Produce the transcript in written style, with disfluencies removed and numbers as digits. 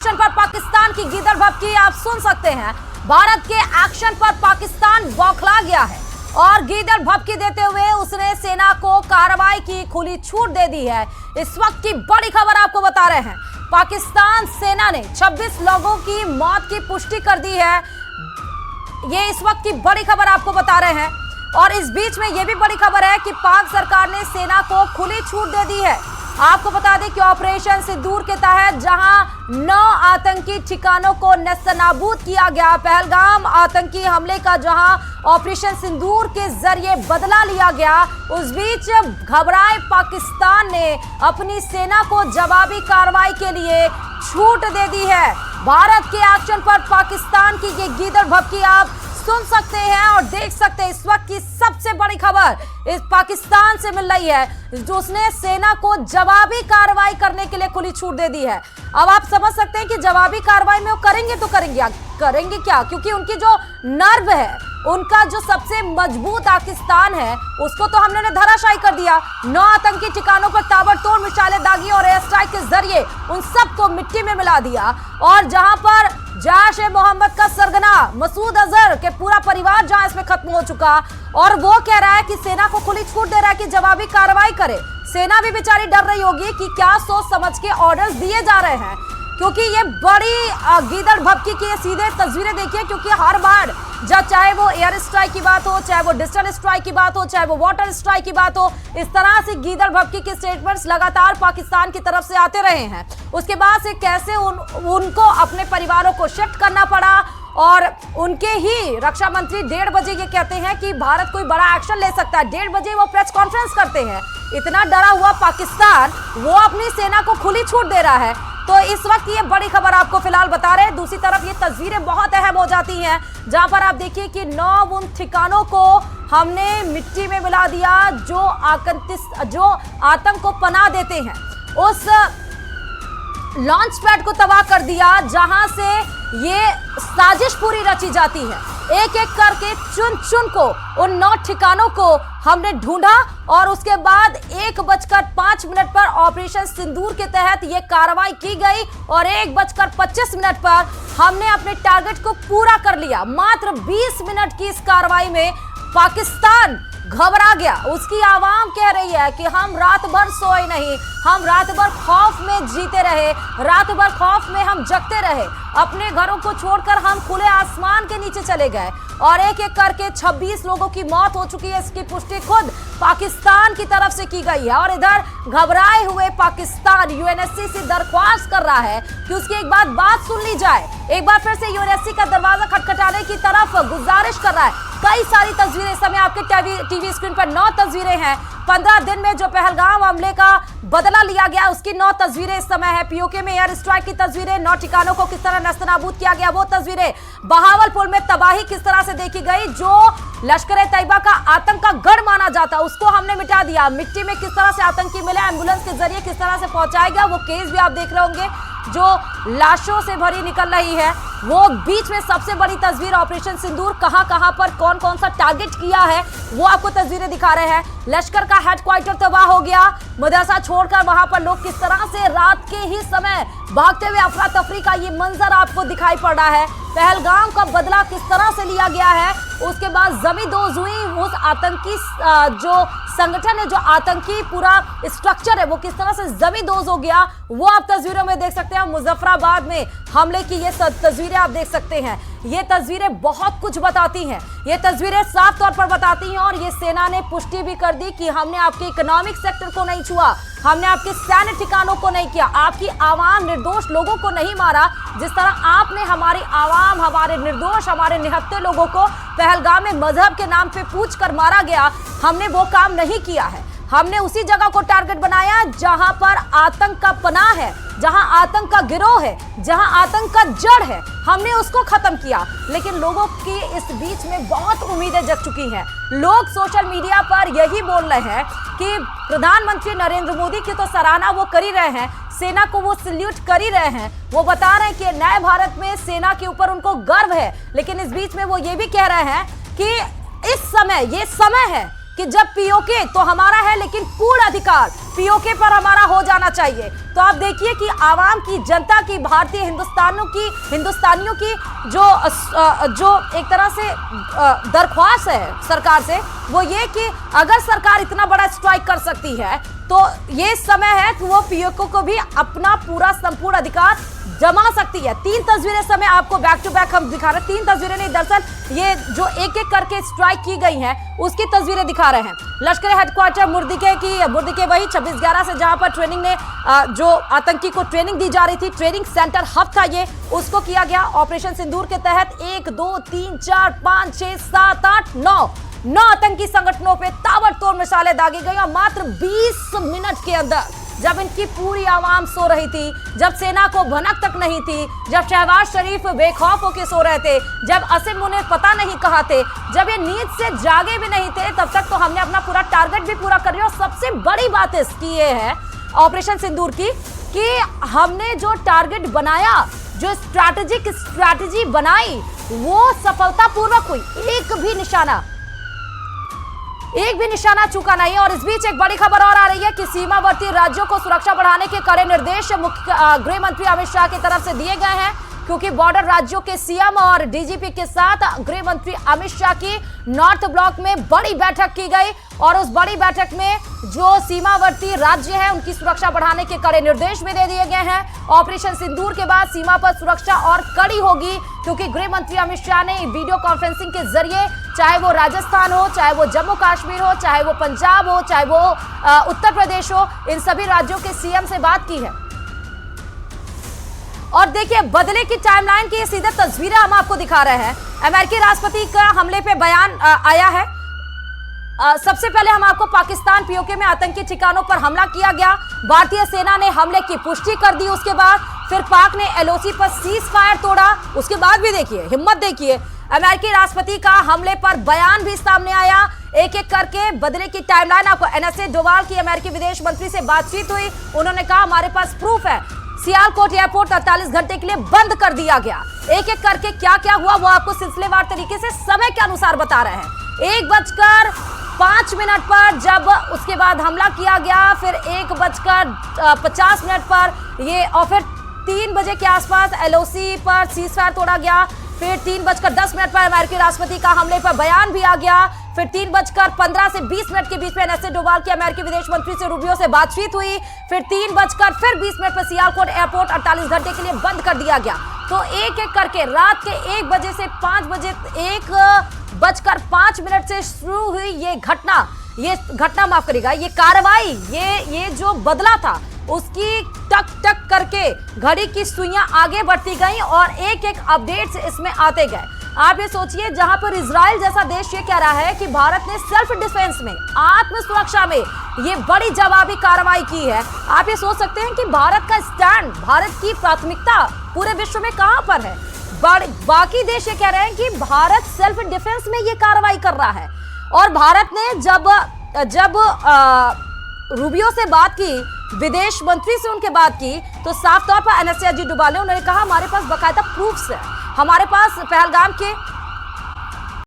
Action पर पाकिस्तान की गीदड़ भभकी आप सुन सकते हैं। भारत के एक्शन पर पाकिस्तान बौखला गया है और गीदड़ भभकी देते हुए उसने सेना को कार्रवाई की खुली छूट दे दी है। इस वक्त की बड़ी खबर आपको बता रहे हैं, पाकिस्तान सेना ने 26 लोगों की मौत की पुष्टि कर दी है। ये इस वक्त की बड़ी खबर आपको बता रहे हैं और इस बीच में यह भी बड़ी खबर है कि पाक सरकार ने सेना को खुली छूट दे दी है। आपको बता दें कि ऑपरेशन सिंदूर के तहत जहां 9 आतंकी ठिकानों को नेस्तनाबूद किया गया, पहलगाम आतंकी हमले का जहां ऑपरेशन सिंदूर के जरिए बदला लिया गया, उस बीच घबराए पाकिस्तान ने अपनी सेना को जवाबी कार्रवाई के लिए छूट दे दी है। भारत के एक्शन पर पाकिस्तान की ये गीदड़ भभकी आप सुन सकते हैं और देख सकते हैं। इस वक्त की सबसे बड़ी खबर इस पाकिस्तान से मिल रही है, जो उसने सेना को जवाबी कार्रवाई करने के लिए खुली छूट दे दी है। अब आप समझ सकते हैं कि जवाबी कार्रवाई में वो करेंगे तो करेंगे क्या, क्योंकि उनकी जो नर्व है, उनका जो सबसे मजबूत पाकिस्तान है, उसको तो हमने धराशायी कर दिया। 9 आतंकी ठिकानों पर ताबड़तोड़ मिसाइलें दागी और एयर स्ट्राइक के जरिए उन सबको मिट्टी में मिला दिया। और जहां पर जैश-ए-मोहम्मद का सरगना मसूद अजहर के पूरा परिवार जहां इसमें खत्म हो चुका, और वो कह रहा है कि सेना को खुली छूट दे रहा है कि जवाबी कार्रवाई करे। सेना भी बेचारी डर रही होगी कि क्या सोच समझ के ऑर्डर्स दिए जा रहे हैं, क्योंकि ये बड़ी गीदड़ भभकी की सीधे तस्वीरें देखिए। क्योंकि हर बार जब चाहे वो एयर स्ट्राइक की बात हो, चाहे वो डिजिटल स्ट्राइक की बात हो, चाहे वो वाटर स्ट्राइक की बात हो, इस तरह से गीदड़ भभकी के स्टेटमेंट्स लगातार पाकिस्तान की तरफ से आते रहे हैं। उसके बाद से कैसे उनको अपने परिवारों को शिफ्ट करना पड़ा और उनके ही रक्षा मंत्री 1:30 बजे ये कहते हैं कि भारत कोई बड़ा एक्शन ले सकता है। 1:30 बजे वो प्रेस कॉन्फ्रेंस करते हैं। इतना डरा हुआ पाकिस्तान वो अपनी सेना को खुली छूट दे रहा है। तो इस वक्त ये बड़ी खबर आपको फिलहाल बता रहे हैं। दूसरी तरफ ये तस्वीरें बहुत अहम हो जाती हैं, जहां पर आप देखिए कि 9 उन ठिकानों को हमने मिट्टी में मिला दिया जो आतंक को पनाह देते हैं। उस लॉन्च पैड को तबाह कर दिया जहां से ये साजिश पूरी रची जाती है। एक एक करके चुन चुन को उन 9 ठिकानों को हमने ढूंढा और उसके बाद 1:05 पर ऑपरेशन सिंदूर के तहत ये कार्रवाई की गई और 1:25 पर हमने अपने टारगेट को पूरा कर लिया। मात्र 20 मिनट की इस कार्रवाई में पाकिस्तान घबरा गया। उसकी आवाम कह रही है कि हम रात भर सोए नहीं, हम रात भर खौफ में जीते रहे, रात भर खौफ में हम जगते रहे, अपने घरों को छोड़कर हम खुले आसमान के नीचे चले गए और एक एक करके 26 लोगों की मौत हो चुकी है। इसकी पुष्टि खुद पाकिस्तान की तरफ से की गई है और इधर घबराए हुए पाकिस्तान यूएनएससी से दरख्वास्त कर रहा है कि उसकी एक बात सुन ली जाए। एक बार फिर से यूएनएससी का दरवाजा खटखटाने की तरफ गुजारिश कर रहा है। कई सारी तस्वीरें इस समय आपके टीवी स्क्रीन पर 9 तस्वीरें हैं। 15 दिन में जो पहलगाम हमले का बदला लिया गया उसकी 9 तस्वीरें इस समय है। पीओके में एयर स्ट्राइक की तस्वीरें, 9 ठिकानों को किस तरह नेस्तनाबूद किया गया वो तस्वीरें, बहावलपुर में तबाही किस तरह से देखी गई, जो लश्कर-ए-तैयबा का आतंक का गढ़ माना जाता उसको हमने मिटा दिया। मिट्टी में किस तरह से आतंकी मिले, एम्बुलेंस के जरिए किस तरह से पहुंचाया गया, वो केस भी आप देख रहे होंगे जो लाशों से भरी निकल रही है। वो बीच में सबसे बड़ी तस्वीर ऑपरेशन सिंदूर, कहां पर कौन सा टारगेट किया है वो आपको तस्वीरें दिखा रहे हैं। लश्कर का हेडक्वार्टर तबाह हो गया, मदरसा छोड़कर वहां पर लोग किस तरह से रात के ही समय भागते हुए, अफरा तफरी का ये मंजर आपको दिखाई पड़ रहा है। पहलगाम का बदला किस तरह से लिया गया है, उसके बाद जमींदोज हुई उस आतंकी जो संगठन है, जो आतंकी पूरा स्ट्रक्चर है, वो किस तरह से जमींदोज हो गया वो आप तस्वीरों में देख सकते हैं। मुजफ्फराबाद में हमले की ये तस्वीरें आप देख सकते हैं। ये तस्वीरें बहुत कुछ बताती हैं, ये तस्वीरें साफ तौर पर बताती हैं और ये सेना ने पुष्टि भी कर दी कि हमने आपके इकोनॉमिक सेक्टर को नहीं छुआ, हमने आपके सैन्य ठिकानों को नहीं किया, आपकी आवाम निर्दोष लोगों को नहीं मारा। जिस तरह आपने हमारी आवाम, हमारे निर्दोष, हमारे निहत्थे लोगों को पहलगाम में मजहब के नाम पे पूछ कर मारा गया, हमने वो काम नहीं किया है। हमने उसी जगह को टारगेट बनाया जहां पर आतंक का पनाह है, जहां आतंक का गिरोह है, जहां आतंक का जड़ है, हमने उसको खत्म किया। लेकिन लोगों की इस बीच में बहुत उम्मीदें जग चुकी हैं। लोग सोशल मीडिया पर यही बोल रहे हैं कि प्रधानमंत्री नरेंद्र मोदी की तो सराहना वो कर ही रहे हैं, सेना को वो सल्यूट कर ही रहे हैं, वो बता रहे हैं कि नए भारत में सेना के ऊपर उनको गर्व है। लेकिन इस बीच में वो ये भी कह रहे हैं कि इस समय ये समय है कि जब पीओके तो हमारा है, लेकिन पूर्ण अधिकार पीओके पर हमारा हो जाना चाहिए। तो आप देखिए कि आवाम की, जनता की, भारतीय हिंदुस्तानियों की जो एक तरह से दरख्वास्त है सरकार से, वो ये कि अगर सरकार इतना बड़ा स्ट्राइक कर सकती है तो ये समय है कि वो पीओके को भी अपना पूरा संपूर्ण अधिकार जमा सकती है। 3 तस्वीरें समय आपको बैक टू बैक हम दिखा रहे हैं। 3 तस्वीरें नहीं, दरअसल ये जो एक एक करके स्ट्राइक की गई हैं उसकी तस्वीरें दिखा रहे हैं। लश्कर हेडक्वार्टर मुर्दिके वही 26/11 से जहां पर ट्रेनिंग ने जो आतंकी को ट्रेनिंग दी जा रही थी, ट्रेनिंग सेंटर हब था ये, उसको किया गया। ऑपरेशन सिंदूर के तहत 1 2 3 4 5 6 7 8 9 आतंकी संगठनों पे ताबड़तोड़ मिसाइलें दागी गई और मात्र 20 मिनट के अंदर, जब इनकी पूरी आवाम सो रही थी, जब सेना को भनक तक नहीं थी, जब शहबाज शरीफ बेखौफ होकर सो रहे थे, जब असीम मुनीर पता नहीं कहां थे, जब ये नींद से जागे भी नहीं थे, तब तक तो हमने अपना पूरा टारगेट भी पूरा कर लिया। और सबसे बड़ी बात इसकी ये है ऑपरेशन सिंदूर की कि हमने जो टारगेट बनाया, जो स्ट्रैटेजी बनाई, वो सफलतापूर्वक हुई। एक भी निशाना चूका नहीं। और इस बीच एक बड़ी खबर और आ रही है कि सीमावर्ती राज्यों को सुरक्षा बढ़ाने के कड़े निर्देश गृह मंत्री अमित शाह की तरफ से दिए गए हैं, क्योंकि बॉर्डर राज्यों के सीएम और डीजीपी के साथ गृह मंत्री अमित शाह की नॉर्थ ब्लॉक में बड़ी बैठक की गई और उस बड़ी बैठक में जो सीमावर्ती राज्य हैं उनकी सुरक्षा बढ़ाने के कड़े निर्देश भी दे दिए गए हैं। ऑपरेशन सिंदूर के बाद सीमा पर सुरक्षा और कड़ी होगी, क्योंकि गृह मंत्री अमित शाह ने वीडियो कॉन्फ्रेंसिंग के जरिए, चाहे वो राजस्थान हो, चाहे वो जम्मू कश्मीर हो, चाहे वो पंजाब हो, चाहे वो उत्तर प्रदेश हो, इन सभी राज्योों के सीएम से बात की है। और देखिए बदले की टाइमलाइन की सीधे तस्वीरें हम आपको दिखा रहे हैं। अमेरिकी राष्ट्रपति का हमले पे बयान आया है। सबसे पहले हम आपको पाकिस्तान पीओके में आतंकी ठिकानों पर हमला किया गया, भारतीय सेना ने हमले की पुष्टि कर दी। उसके बाद फिर पाक ने एलओसी पर सीज फायर तोड़ा। उसके बाद भी देखिए, हिम्मत देखिए, अमेरिकी राष्ट्रपति का हमले पर बयान भी सामने आया। एक एक करके बदले की टाइमलाइन आपको। एनएसए डोवाल की अमेरिकी विदेश मंत्री से बातचीत हुई, उन्होंने कहा हमारे पास प्रूफ है। सियालकोट एयरपोर्ट 48 घंटे के लिए बंद कर दिया गया। एक एक करके क्या क्या हुआ वो आपको सिलसिलेवार तरीके से समय के अनुसार बता रहे हैं। 1:05 पर जब उसके बाद हमला किया गया, फिर 1:50 पर ये, और फिर 3 बजे के आसपास एलओसी पर सीज फायर तोड़ा गया। फिर 3:10 पर अमेरिकी राष्ट्रपति का हमले पर बयान भी आ गया। फिर 3:15 से 20 के बीच में एनएसए डोवाल की अमेरिकी विदेश मंत्री से रूबियो से बातचीत हुई। फिर 3:20 पर सियालकोट एयरपोर्ट 48 घंटे के लिए बंद कर दिया गया। तो एक एक करके रात के 1 बजे से 5 बजे, 1:05 से शुरू हुई ये घटना माफ करिएगा, ये कार्रवाई, ये जो बदला था, उसकी टक टक करके घड़ी की सुइयां आगे बढ़ती गईं और एक एक अपडेट्स इसमें आते गए। आप ये सोचिए, जहां पर इजराइल जैसा देश ये कह रहा है कि भारत ने सेल्फ डिफेंस में, आत्म सुरक्षा में ये बड़ी जवाबी कार्रवाई की है, आप ये सोच सकते हैं कि भारत का स्टैंड, भारत की प्राथमिकता पूरे विश्व में कहां पर है। बाकी देश ये कह रहे हैं कि भारत सेल्फ डिफेंस में ये कार्रवाई कर रहा है। और भारत ने जब रूबियो से बात की, विदेश मंत्री से उनके बात की, तो साफ तौर पर एनएसए अजीत डोभाल ने, उन्होंने कहा हमारे पास बाकायदा प्रूफ्स है, हमारे पास पहलगाम के